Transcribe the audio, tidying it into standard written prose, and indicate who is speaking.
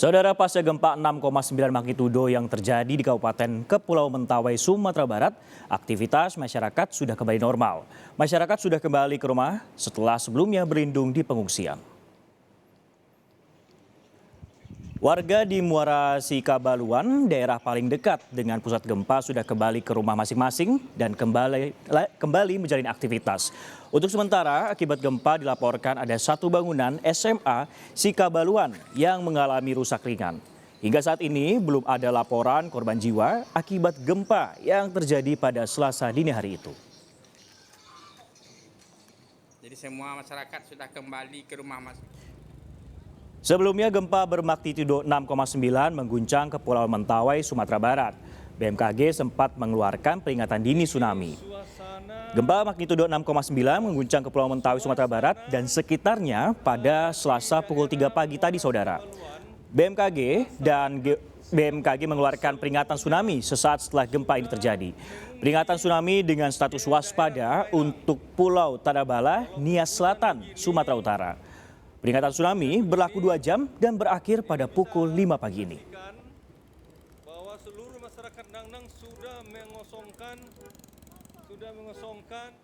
Speaker 1: Saudara, pasca gempa 6,9 magnitudo yang terjadi di Kabupaten Kepulauan Mentawai, Sumatera Barat, aktivitas masyarakat sudah kembali normal. Masyarakat sudah kembali ke rumah setelah sebelumnya berlindung di pengungsian. Warga di Muara Sikabaluan, daerah paling dekat dengan pusat gempa, sudah kembali ke rumah masing-masing dan kembali menjalani aktivitas. Untuk sementara, akibat gempa dilaporkan ada satu bangunan SMA Sikabaluan yang mengalami rusak ringan. Hingga saat ini belum ada laporan korban jiwa akibat gempa yang terjadi pada Selasa dini hari itu.
Speaker 2: Jadi semua masyarakat sudah kembali ke rumah masing-masing.
Speaker 1: Sebelumnya gempa bermagnitudo 6,9 mengguncang Kepulauan Mentawai, Sumatera Barat. BMKG sempat mengeluarkan peringatan dini tsunami. Gempa magnitudo 6,9 mengguncang Kepulauan Mentawai, Sumatera Barat dan sekitarnya pada Selasa pukul 3 pagi tadi, saudara. BMKG mengeluarkan peringatan tsunami sesaat setelah gempa ini terjadi. Peringatan tsunami dengan status waspada untuk Pulau Tadabala, Nias Selatan, Sumatera Utara. Peringatan tsunami berlaku 2 jam dan berakhir pada pukul 5 pagi ini.
Speaker 3: Bahwa seluruh masyarakat Nang Nang sudah mengosongkan